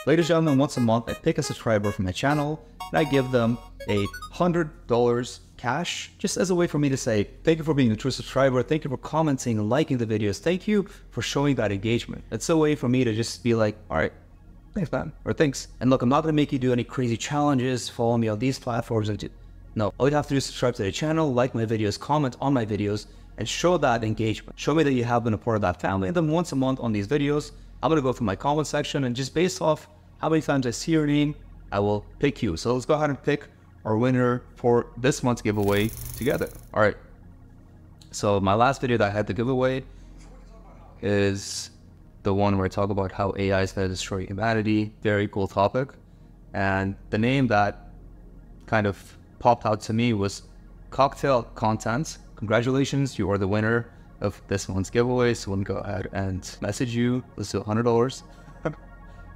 Ladies and gentlemen, once a month, I pick a subscriber from my channel and I give them $100 cash, just as a way for me to say, thank you for being a true subscriber. Thank you for commenting and liking the videos. Thank you for showing that engagement. It's a way for me to just be like, all right, thanks, man, or thanks. And look, I'm not going to make you do any crazy challenges, follow me on these platforms. No, all you have to do is subscribe to the channel, like my videos, comment on my videos, and show that engagement. Show me that you have been a part of that family. And then once a month on these videos, I'm going to go through my comment section, and just based off how many times I see your name, I will pick you. So let's go ahead and pick our winner for this month's giveaway together. All right. So my last video that I had to give away is the one where I talk about how AI is going to destroy humanity. Very cool topic. And the name that kind of popped out to me was Cocktail Content. Congratulations, you are the winner of this month's giveaway. So let me go ahead and message you. Let's do $100.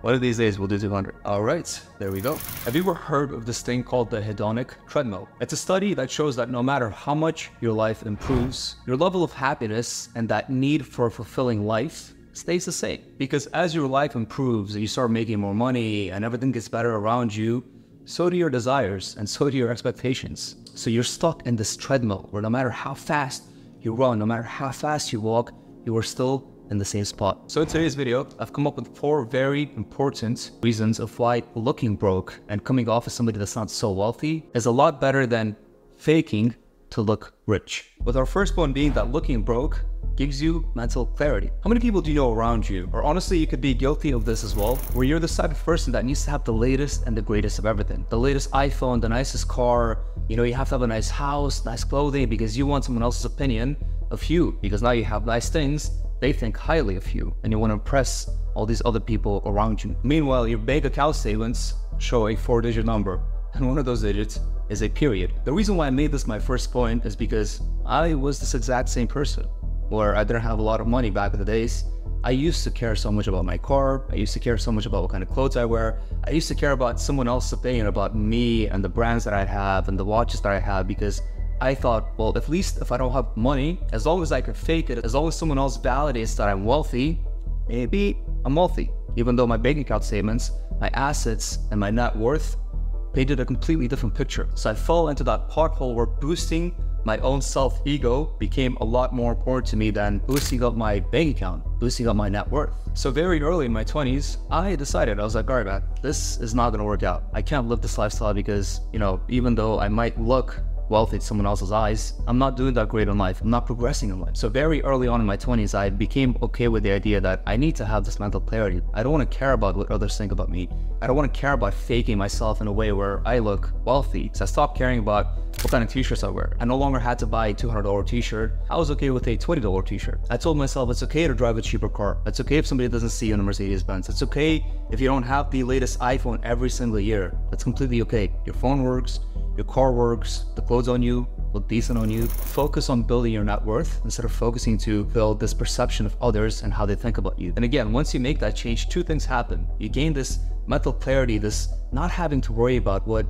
One of these days we'll do 200. All right, there we go. Have you ever heard of this thing called the hedonic treadmill? It's a study that shows that no matter how much your life improves, your level of happiness and that need for a fulfilling life stays the same. Because as your life improves and you start making more money and everything gets better around you, so do your desires and so do your expectations. So you're stuck in this treadmill where no matter how fast you run, no matter how fast you walk, you are still in the same spot. So in today's video, I've come up with 4 very important reasons of why looking broke and coming off as somebody that's not so wealthy is a lot better than faking to look rich. With our first one being that looking broke gives you mental clarity. How many people do you know around you, or honestly you could be guilty of this as well, where you're the type of person that needs to have the latest and the greatest of everything. The latest iPhone, the nicest car, you have to have a nice house, nice clothing, because you want someone else's opinion of you, because now you have nice things, they think highly of you, and you want to impress all these other people around you. Meanwhile, your bank account statements show a 4-digit number, and one of those digits is a period. The reason why I made this my first point is because I was this exact same person, where I didn't have a lot of money back in the days. I used to care so much about my car. I used to care so much about what kind of clothes I wear. I used to care about someone else's opinion about me and the brands that I have and the watches that I have, because I thought, well, at least if I don't have money, as long as I can fake it, as long as someone else validates that I'm wealthy, maybe I'm wealthy. Even though my bank account statements, my assets, and my net worth painted a completely different picture. So I fell into that pothole where boosting my own self-ego became a lot more important to me than boosting up my bank account, boosting up my net worth. So very early in my 20s, I decided, I was like, all right, man, this is not gonna work out. I can't live this lifestyle because, even though I might look wealthy in someone else's eyes, I'm not doing that great in life. I'm not progressing in life. So very early on in my 20s, I became okay with the idea that I need to have this mental clarity. I don't want to care about what others think about me. I don't want to care about faking myself in a way where I look wealthy. So I stopped caring about what kind of t-shirts I wear. I no longer had to buy a $200 t-shirt. I was okay with a $20 t-shirt. I told myself it's okay to drive a cheaper car. It's okay if somebody doesn't see you in a Mercedes-Benz. It's okay if you don't have the latest iPhone every single year. That's completely okay. Your phone works, your car works, the clothes on you look decent on you. Focus on building your net worth instead of focusing to build this perception of others and how they think about you. And again, once you make that change, 2 things happen. You gain this mental clarity, this not having to worry about what,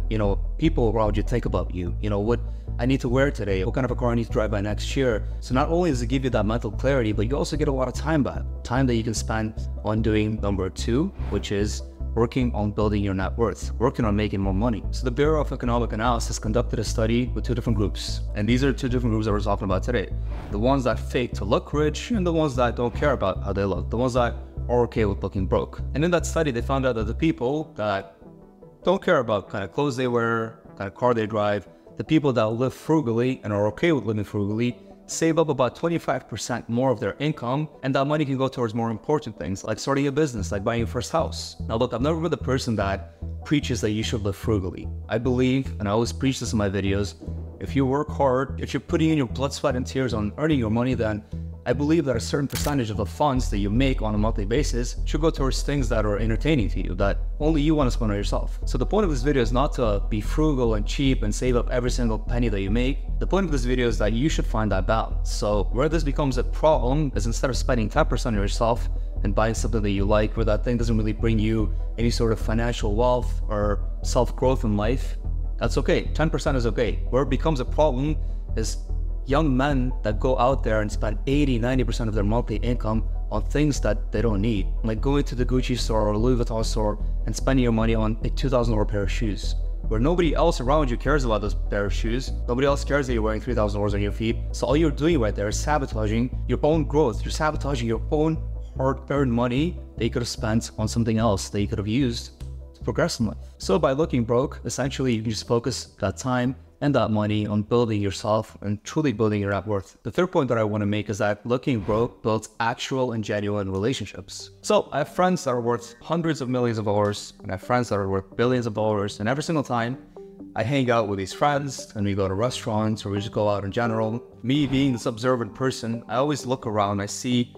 people around you think about you. What I need to wear today, what kind of a car I need to drive by next year. So not only does it give you that mental clarity, but you also get a lot of time back. Time that you can spend on doing number 2, which is working on building your net worth, working on making more money. So the Bureau of Economic Analysis conducted a study with 2 different groups. And these are 2 different groups that we're talking about today. The ones that fake to look rich and the ones that don't care about how they look. The ones that are okay with looking broke. And in that study, they found out that the people that don't care about what kind of clothes they wear, what kind of car they drive, the people that live frugally and are okay with living frugally, save up about 25% more of their income, and that money can go towards more important things like starting a business, like buying your first house. Now look, I've never been the person that preaches that you should live frugally. I believe, and I always preach this in my videos, if you work hard, if you're putting in your blood, sweat, and tears on earning your money, then I believe that a certain percentage of the funds that you make on a monthly basis should go towards things that are entertaining to you, that only you want to spend on yourself. So the point of this video is not to be frugal and cheap and save up every single penny that you make. The point of this video is that you should find that balance. So where this becomes a problem is instead of spending 10% on yourself and buying something that you like, where that thing doesn't really bring you any sort of financial wealth or self-growth in life, that's okay. 10% is okay. Where it becomes a problem is young men that go out there and spend 80-90% of their monthly income on things that they don't need, like going to the Gucci store or Louis Vuitton store and spending your money on a $2,000 pair of shoes, where nobody else around you cares about those pair of shoes. Nobody else cares that you're wearing $3,000 on your feet. So all you're doing right there is sabotaging your own growth. You're sabotaging your own hard-earned money that you could have spent on something else that you could have used to progress in life. So by looking broke, essentially you can just focus that time and that money on building yourself and truly building your net worth. The third point that I want to make is that looking broke builds actual and genuine relationships. So I have friends that are worth hundreds of millions of dollars, and I have friends that are worth billions of dollars, and every single time I hang out with these friends and we go to restaurants or we just go out in general, me being this observant person, I always look around, I see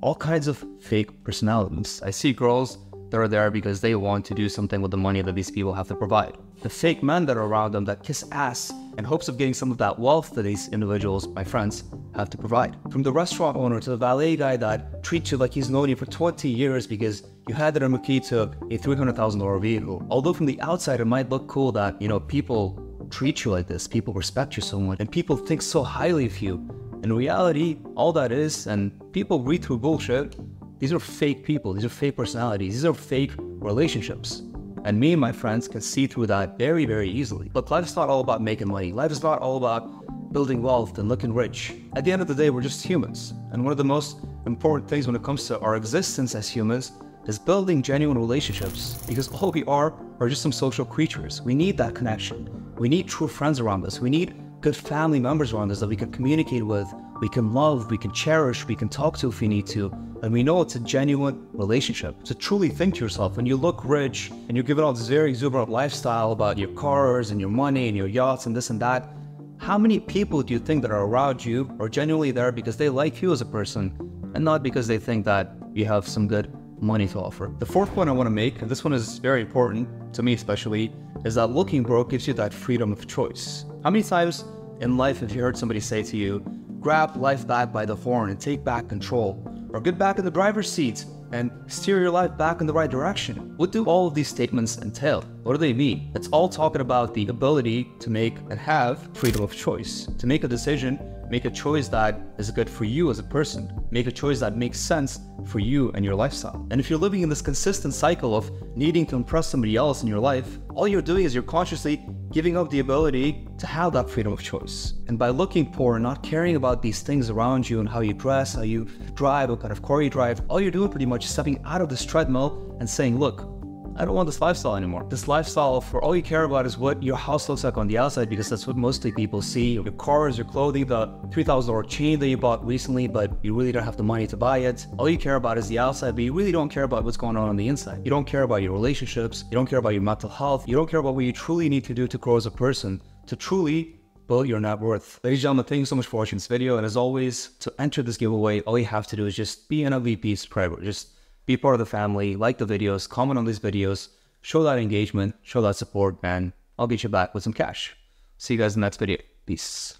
all kinds of fake personalities. I see girls that are there because they want to do something with the money that these people have to provide. The fake men that are around them that kiss ass in hopes of getting some of that wealth that these individuals, my friends, have to provide. From the restaurant owner to the valet guy that treats you like he's known you for 20 years because you handed him a key to a $300,000 vehicle. Although from the outside it might look cool that, people treat you like this, people respect you so much, and people think so highly of you. In reality, all that is, and people read through bullshit, these are fake people, these are fake personalities, these are fake relationships. And me and my friends can see through that very, very easily. But life is not all about making money. Life is not all about building wealth and looking rich. At the end of the day, we're just humans. And one of the most important things when it comes to our existence as humans is building genuine relationships, because all we are just some social creatures. We need that connection. We need true friends around us. We need good family members around us that we can communicate with, we can love, we can cherish, we can talk to if we need to. And we know it's a genuine relationship. To truly think to yourself, when you look rich and you're giving out this very exuberant lifestyle about your cars and your money and your yachts and this and that, how many people do you think that are around you are genuinely there because they like you as a person and not because they think that you have some good money to offer? The fourth point I want to make, and this one is very important to me especially, is that looking broke gives you that freedom of choice. How many times in life have you heard somebody say to you, grab life back by the horn and take back control, or get back in the driver's seat and steer your life back in the right direction? What do all of these statements entail? What do they mean? It's all talking about the ability to make and have freedom of choice, to make a decision, make a choice that is good for you as a person, make a choice that makes sense for you and your lifestyle. And if you're living in this consistent cycle of needing to impress somebody else in your life, all you're doing is you're consciously giving up the ability to have that freedom of choice. And by looking poor and not caring about these things around you and how you dress, how you drive, what kind of car you drive, all you're doing pretty much is stepping out of this treadmill and saying, look, I don't want this lifestyle anymore. This lifestyle for all you care about is what your house looks like on the outside, because that's what mostly people see. Your cars, your clothing, the $3,000 chain that you bought recently, but you really don't have the money to buy it. All you care about is the outside, but you really don't care about what's going on the inside. You don't care about your relationships. You don't care about your mental health. You don't care about what you truly need to do to grow as a person, to truly build your net worth. Ladies and gentlemen, thank you so much for watching this video. And as always, to enter this giveaway, all you have to do is just be an MVP subscriber. Just be part of the family, like the videos, comment on these videos, show that engagement, show that support, and I'll get you back with some cash. See you guys in the next video. Peace.